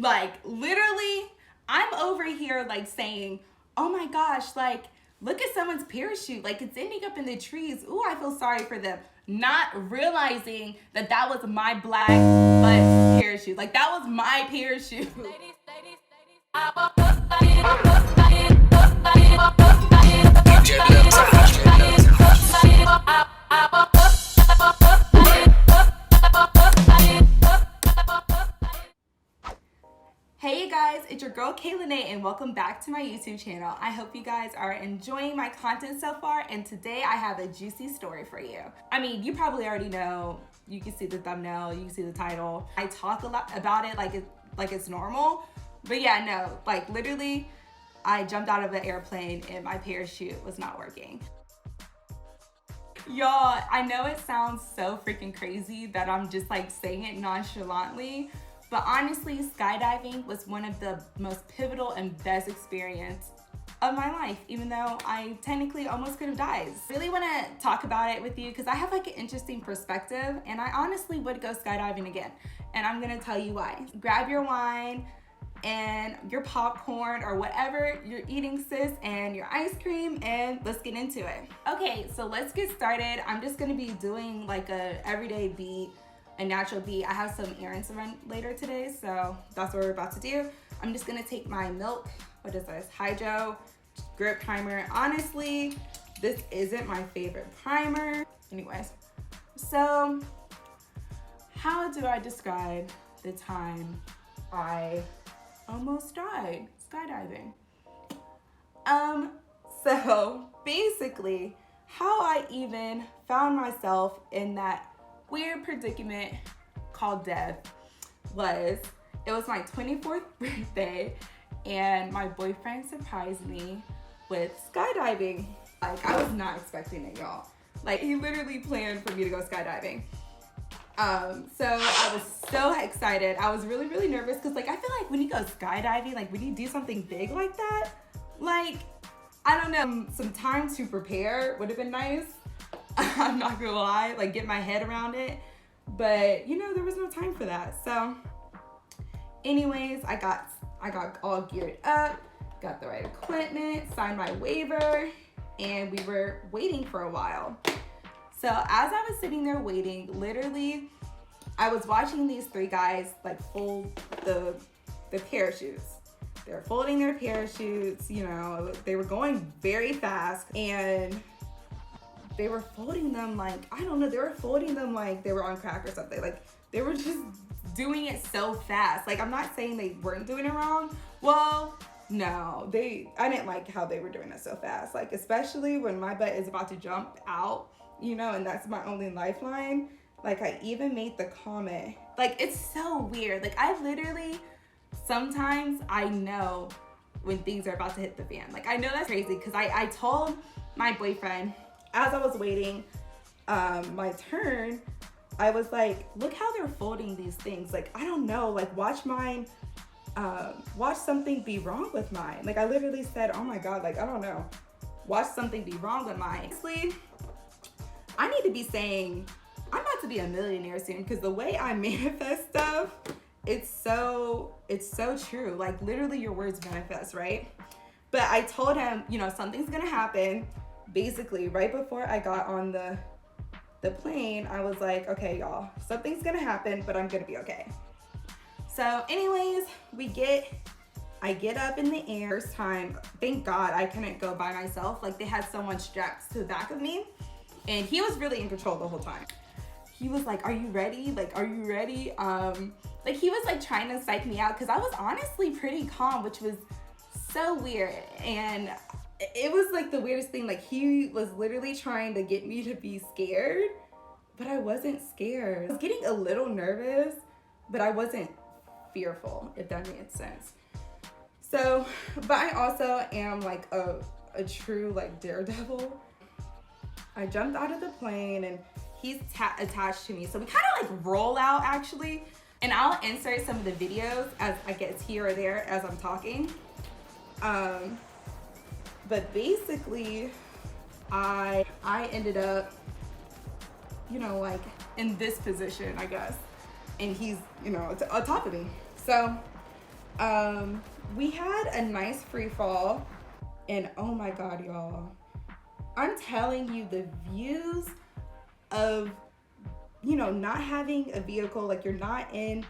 Like, literally, I'm over here, like, saying, oh my gosh, like, look at someone's parachute. Like, it's ending up in the trees. Ooh, I feel sorry for them. Not realizing that that was my black butt parachute. Like, that was my parachute. Hey guys, it's your girl KayleDxkay and welcome back to my YouTube channel. I hope you guys are enjoying my content so far, and today I have a juicy story for you. I mean, you probably already know. You can see the thumbnail, you can see the title. I talk a lot about it like it's normal, but yeah, no, like literally I jumped out of an airplane and my parachute was not working. Y'all, I know it sounds so freaking crazy that I'm just like saying it nonchalantly, but honestly, skydiving was one of the most pivotal and best experience of my life, even though I technically almost could have died. Really want to talk about it with you because I have like an interesting perspective, and I honestly would go skydiving again. And I'm gonna tell you why. Grab your wine and your popcorn or whatever you're eating, sis, and your ice cream, and let's get into it. Okay, so let's get started. I'm just gonna be doing like a everyday beat, a natural beat. I have some errands to run later today, so that's what we're about to do. I'm just gonna take my milk, what is this, Hydro Grip Primer. Honestly, this isn't my favorite primer. Anyways, so how do I describe the time I almost died skydiving? So basically, how I even found myself in that weird predicament called death was, it was my 24th birthday and my boyfriend surprised me with skydiving. Like, I was not expecting it, y'all. Like, he literally planned for me to go skydiving. So I was so excited. I was really, really nervous because like, I feel like when you go skydiving, like when you do something big like that, like, I don't know, some time to prepare would have been nice. I'm not gonna lie, like get my head around it, but you know, there was no time for that. So anyways, I got all geared up, got the right equipment, signed my waiver, and we were waiting for a while. So as I was sitting there waiting, literally I was watching these three guys like fold the parachutes. They're folding their parachutes, you know, they were going very fast, and they were folding them like, I don't know, they were folding them like they were on crack or something. Like, they were just doing it so fast. Like, I'm not saying they weren't doing it wrong. Well, no, I didn't like how they were doing it so fast. Like, especially when my butt is about to jump out, you know, and that's my only lifeline. Like, I even made the comment, like, it's so weird. Like, I literally, sometimes I know when things are about to hit the fan. Like, I know that's crazy because I told my boyfriend, as I was waiting my turn, I was like, look how they're folding these things. Like, I don't know, like watch mine, watch something be wrong with mine. Like, I literally said, oh my God, like, I don't know, watch something be wrong with mine. Honestly, I need to be saying, I'm about to be a millionaire soon, because the way I manifest stuff, it's so true. Like, literally your words manifest, right? But I told him, you know, something's gonna happen. Basically, right before I got on the plane, I was like, okay, y'all, something's gonna happen, but I'm gonna be okay. So anyways, I get up in the air. First time, thank God I couldn't go by myself. Like, they had someone strapped to the back of me, and he was really in control the whole time. He was like, are you ready? Like, are you ready? Like, he was like trying to psych me out because I was honestly pretty calm, which was so weird. And it was like the weirdest thing. Like, he was literally trying to get me to be scared, but I wasn't scared. I was getting a little nervous, but I wasn't fearful, if that made sense. So, but I also am like a true like daredevil. I jumped out of the plane and he's attached to me. So we kind of like roll out actually, and I'll insert some of the videos as I guess here or there as I'm talking. But basically, I ended up, you know, like in this position, I guess. And he's, you know, on top of me. So We had a nice free fall, and oh my God, y'all. I'm telling you, the views of, not having a vehicle, like you're not in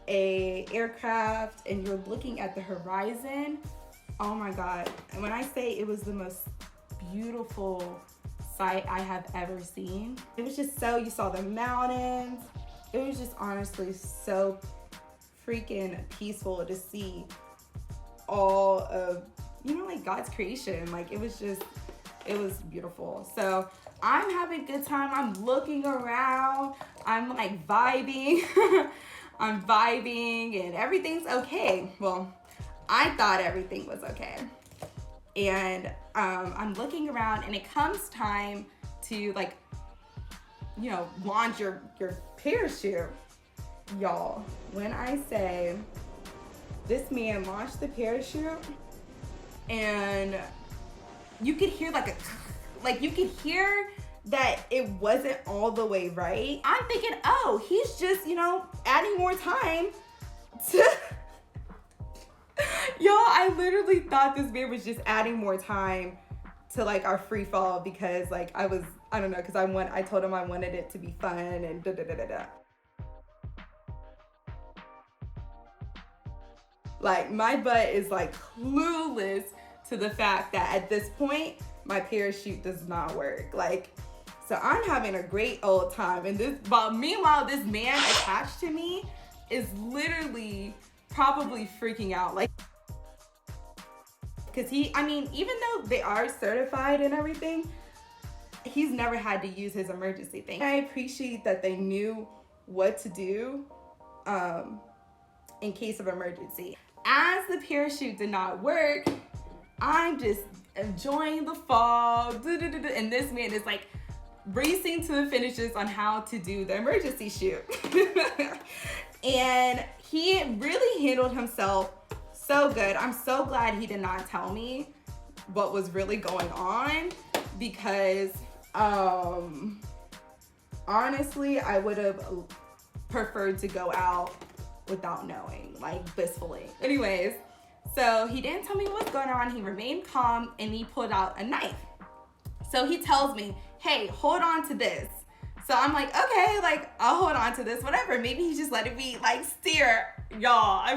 a aircraft and you're looking at the horizon. Oh my God. And when I say it was the most beautiful sight I have ever seen, it was just you saw the mountains. It was just honestly so freaking peaceful to see all of, like God's creation. Like it was beautiful. So I'm having a good time. I'm looking around. I'm like vibing. I'm vibing and everything's okay. Well, I thought everything was okay. And I'm looking around, and it comes time to launch your parachute. Y'all, when I say this man launched the parachute, and you could hear you could hear that it wasn't all the way right. I'm thinking, oh, he's just, adding more time to Y'all, I literally thought this man was just adding more time to our free fall because I don't know, because I told him I wanted it to be fun and da da da da da. My butt is clueless to the fact that at this point my parachute does not work. So I'm having a great old time, and meanwhile this man attached to me is literally probably freaking out, because even though they are certified and everything, he's never had to use his emergency thing. I appreciate that they knew what to do in case of emergency. As the parachute did not work, I'm just enjoying the fall, and this man is racing to the finishes on how to do the emergency shoot. And he really handled himself so good. I'm so glad he did not tell me what was really going on, because honestly, I would have preferred to go out without knowing, blissfully. Anyways, so he didn't tell me what was going on. He remained calm, and he pulled out a knife. So he tells me, hey, hold on to this. So I'm like, okay, I'll hold on to this, whatever. Maybe he's just letting me steer. Y'all, I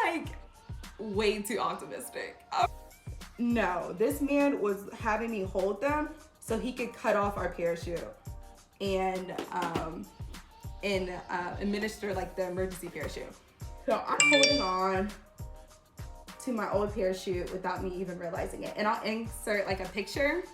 am way too optimistic. No, this man was having me hold them so he could cut off our parachute and administer the emergency parachute. So I'm holding on to my old parachute without me even realizing it. And I'll insert a picture.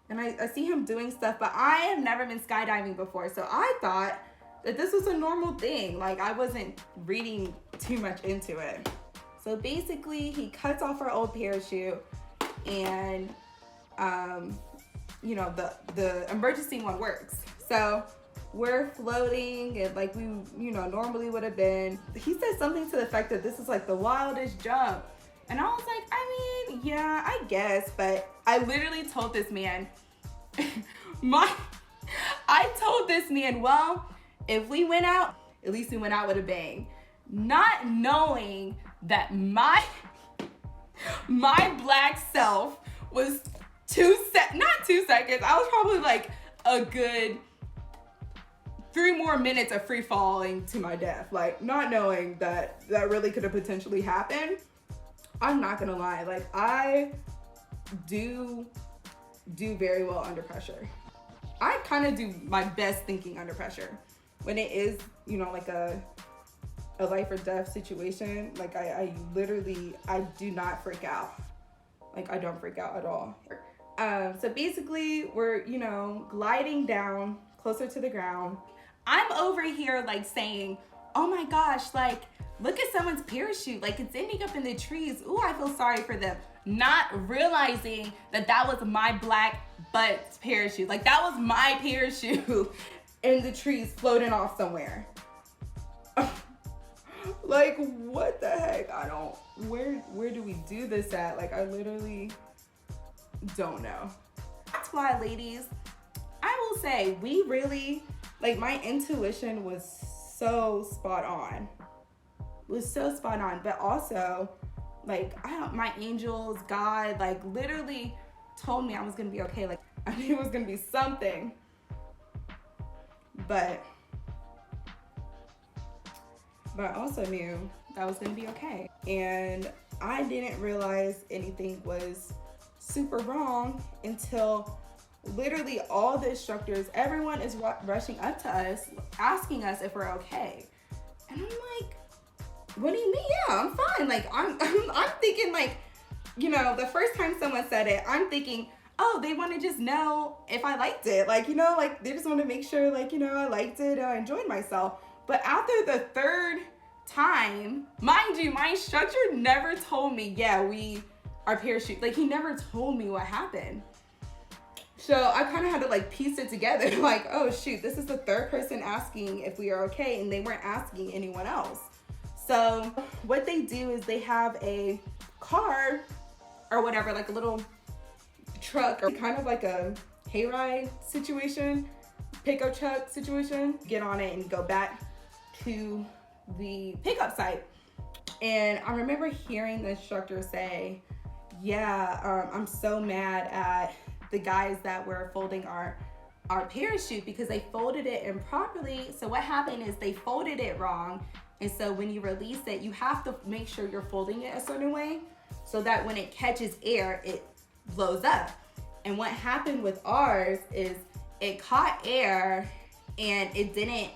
And I see him doing stuff, but I have never been skydiving before. So I thought that this was a normal thing. I wasn't reading too much into it. So basically he cuts off our old parachute, and the emergency one works. So we're floating and we normally would have been. He said something to the effect that this is the wildest jump. And I was like, yeah, I guess, but I literally told this man, well, if we went out, at least we went out with a bang. Not knowing that my black self was not 2 seconds. I was probably a good 3 more minutes of free falling to my death. Not knowing that really could have potentially happened. I'm not gonna lie, I do very well under pressure. I kind of do my best thinking under pressure. When it is, a life or death situation, I do not freak out. I don't freak out at all. So basically we're, gliding down closer to the ground. I'm over here saying, oh my gosh, look at someone's parachute, it's ending up in the trees. Ooh, I feel sorry for them. Not realizing that was my black butt's parachute. That was my parachute in the trees floating off somewhere. What the heck? Where do we do this at? I literally don't know. That's why, ladies, say, we really, like, my intuition was so spot on. But also, like, my angels, God, like, literally told me I was gonna be okay. Like, I knew it was gonna be something, but I also knew that was gonna be okay. And I didn't realize anything was super wrong until literally all the instructors, everyone is rushing up to us, asking us if we're okay. And I'm like, what do you mean? Yeah, I'm fine. Like, I'm thinking, like, you know, the first time someone said it, I'm thinking, oh, they want to just know if I liked it. Like, you know, like, they just want to make sure, like, you know, I liked it, I enjoyed myself. But after the third time, mind you, my instructor never told me, yeah, we are parachute. Like, he never told me what happened. So I kind of had to, like, piece it together. Like, oh, shoot, this is the third person asking if we are okay, and they weren't asking anyone else. So what they do is they have a car or whatever, like a little truck or kind of like a hayride situation, pickup truck situation. Get on it and go back to the pickup site. And I remember hearing the instructor say, yeah, I'm so mad at the guys that were folding our parachute because they folded it improperly. So what happened is they folded it wrong. And so when you release it, you have to make sure you're folding it a certain way so that when it catches air, it blows up. And what happened with ours is it caught air and it didn't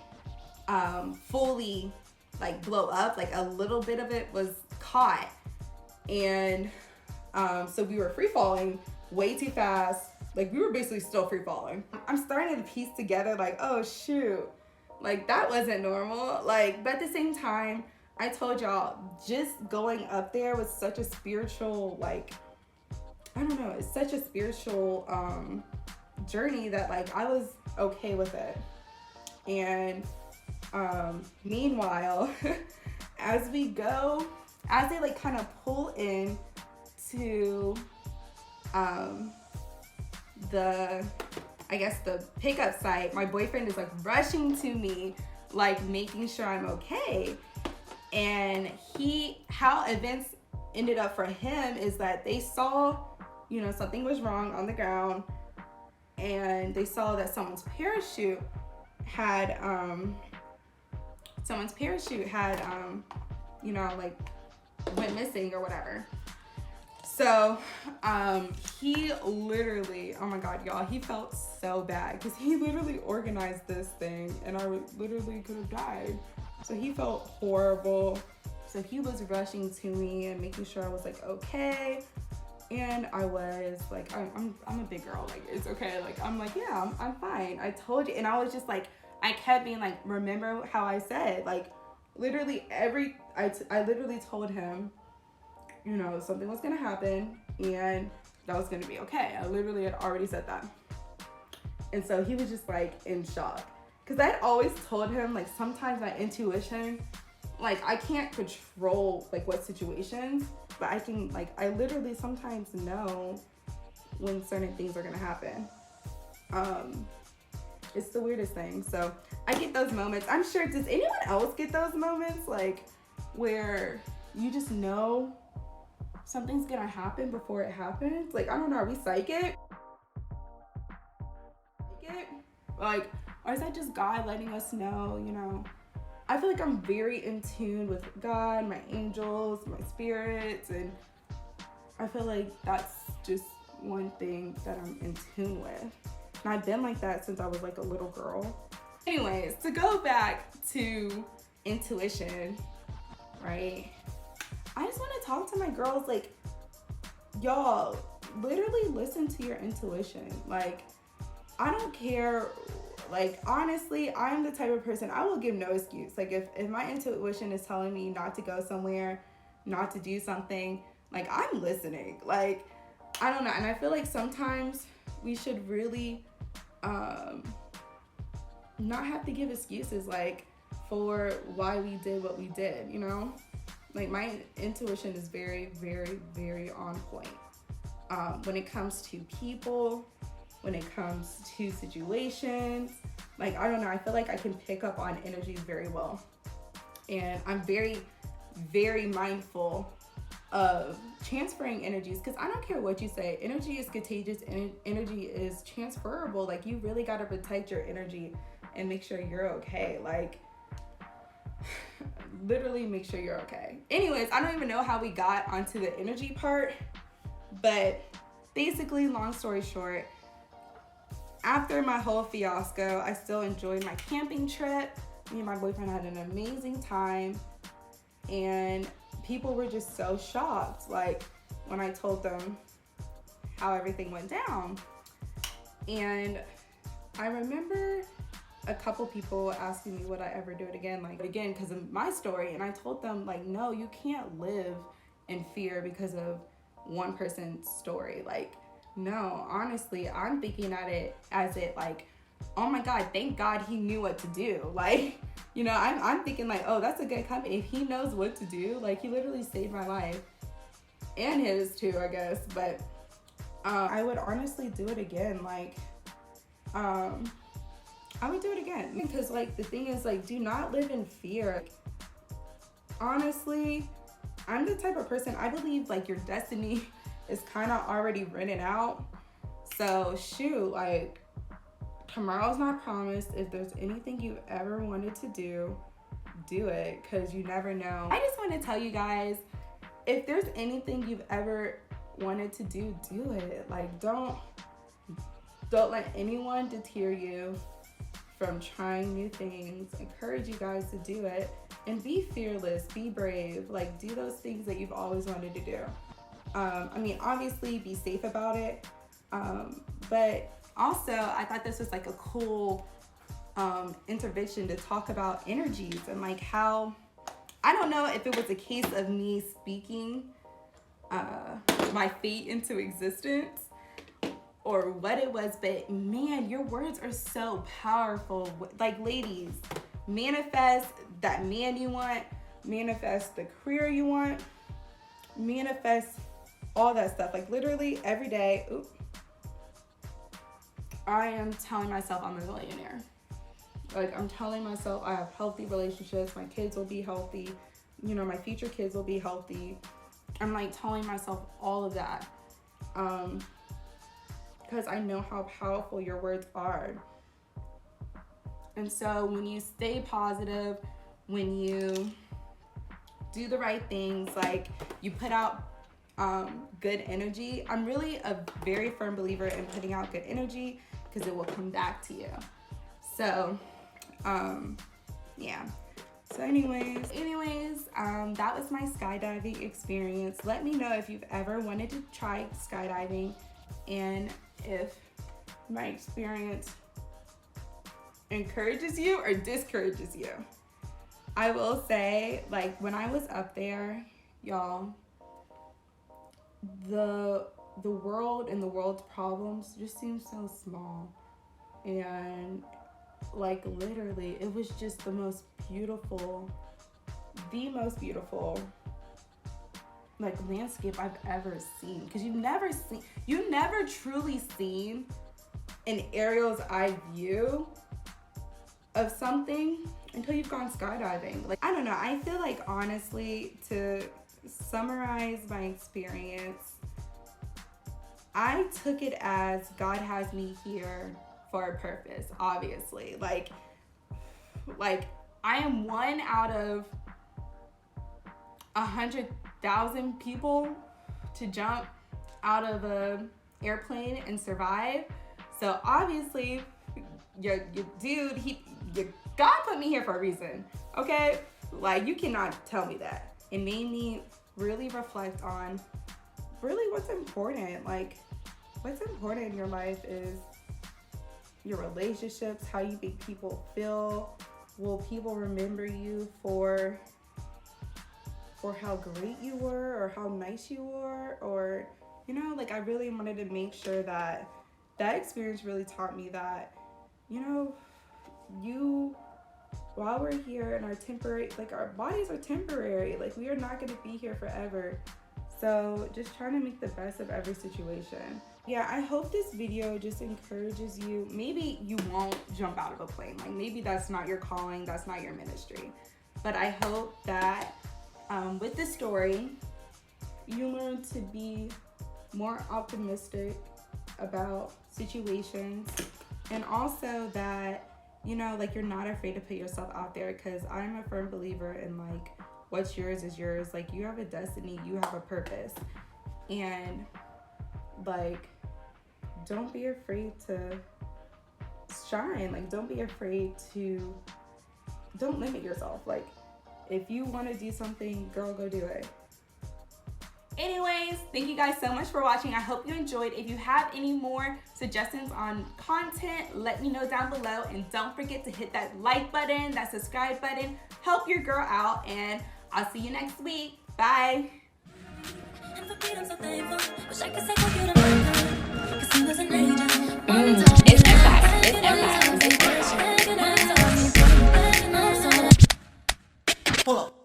fully, like, blow up. Like, a little bit of it was caught. And so we were free falling way too fast. Like, we were basically still free falling. I'm starting to piece together, like, oh shoot, like, that wasn't normal. Like, but at the same time, I told y'all, just going up there was such a spiritual, like, I don't know, it's such a spiritual journey that, like, I was okay with it. And meanwhile, as they like kind of pull in to the pickup site, my boyfriend is, like, rushing to me, like, making sure I'm okay. And how events ended up for him is that they saw, you know, something was wrong on the ground, and they saw that someone's parachute had you know, like, went missing or whatever. So he literally, oh my God, y'all, he felt so bad because he literally organized this thing and I literally could have died. So he felt horrible. So he was rushing to me and making sure I was, like, okay. And I was like, I'm a big girl, like, it's okay. Like, I'm like, yeah, I'm fine. I told you. And I was just like, I kept being like, remember how I said, like, literally I literally told him, you know, something was gonna happen and that was gonna be okay. I literally had already said that. And so he was just, like, in shock. Cause I had always told him, like, sometimes my intuition, like, I can't control, like, what situations, but I can, like, I literally sometimes know when certain things are gonna happen. It's the weirdest thing. So I get those moments. I'm sure, does anyone else get those moments, like, where you just know something's gonna happen before it happens? Like, I don't know, are we psychic? Like, or is that just God letting us know, you know? I feel like I'm very in tune with God, my angels, my spirits, and I feel like that's just one thing that I'm in tune with. And I've been like that since I was, like, a little girl. Anyways, to go back to intuition, right? I just want to talk to my girls, like, y'all, literally listen to your intuition. Like, I don't care. Like, honestly, I'm the type of person, I will give no excuse. Like, if my intuition is telling me not to go somewhere, not to do something, like, I'm listening. Like, I don't know. And I feel like sometimes we should really not have to give excuses, like, for why we did what we did, you know? Like, my intuition is very, very, very on point. When it comes to people, when it comes to situations. Like, I don't know, I feel like I can pick up on energies very well. And I'm very, very mindful of transferring energies, because I don't care what you say, energy is contagious and energy is transferable. Like, you really got to protect your energy and make sure you're okay. Like, literally make sure you're okay. Anyways, I don't even know how we got onto the energy part, but basically, long story short, after my whole fiasco, I still enjoyed my camping trip. Me and my boyfriend had an amazing time, and people were just so shocked, like, when I told them how everything went down. And I remember a couple people asking me would I ever do it again, because of my story. And I told them, like, no, you can't live in fear because of one person's story. Like, no, honestly, I'm thinking at it as like, oh my God, thank God he knew what to do. Like, you know, I'm thinking like, oh, that's a good company. If he knows what to do, like, he literally saved my life and his too, I guess. But I would honestly do it again. Like, I would do it again, because, like, the thing is, like, do not live in fear. Honestly, I'm the type of person, I believe, like, your destiny is kind of already written out. So shoot, like, tomorrow's not promised. If there's anything you've ever wanted to do, do it, because you never know. I just want to tell you guys, if there's anything you've ever wanted to do, do it. Like, don't let anyone deter you from trying new things. Encourage you guys to do it, and be fearless, be brave. Like, do those things that you've always wanted to do. I mean, obviously be safe about it, but also, I thought this was like a cool intervention to talk about energies and like how, I don't know if it was a case of me speaking my fate into existence or what it was, but man, your words are so powerful. Like, ladies, manifest that man you want, manifest the career you want, manifest all that stuff. Like, literally every day, I am telling myself I'm a millionaire. Like, I'm telling myself I have healthy relationships, my kids will be healthy, you know, my future kids will be healthy. I'm like telling myself all of that, because I know how powerful your words are. And so when you stay positive, when you do the right things, like, you put out good energy. I'm really a very firm believer in putting out good energy, because it will come back to you. So, yeah. So anyways, that was my skydiving experience. Let me know if you've ever wanted to try skydiving, and if my experience encourages you or discourages you. I will say, like, when I was up there, y'all, the world and the world's problems just seemed so small. And, like, literally, it was just the most beautiful, like, landscape I've ever seen. Because you've never truly seen an aerial's eye view of something until you've gone skydiving. Like, I don't know, I feel like, honestly, to summarize my experience, I took it as God has me here for a purpose, obviously. Like I am one out of 100,000 people to jump out of an airplane and survive. So obviously, your dude, God put me here for a reason, okay? Like, you cannot tell me that. It made me really reflect on really what's important. Like, what's important in your life is your relationships, how you make people feel. Will people remember you for how great you were or how nice you were? Or, you know, like, I really wanted to make sure that experience really taught me that, you know, while we're here in our temporary, like, our bodies are temporary, like, we are not going to be here forever. So just trying to make the best of every situation. Yeah, I hope this video just encourages you. Maybe you won't jump out of a plane. Like maybe that's not your calling, that's not your ministry. But I hope that with this story, you learn to be more optimistic about situations, and also that, you know, like you're not afraid to put yourself out there, because I'm a firm believer in like what's yours is yours. Like you have a destiny, you have a purpose, and like don't be afraid to shine. Like don't be afraid to, don't limit yourself. Like if you want to do something, girl, go do it. Anyways, thank you guys so much for watching. I hope you enjoyed. If you have any more suggestions on content, let me know down below. And don't forget to hit that like button, that subscribe button. Help your girl out, and I'll see you next week. Bye. It's empire. It's empire. Hold up.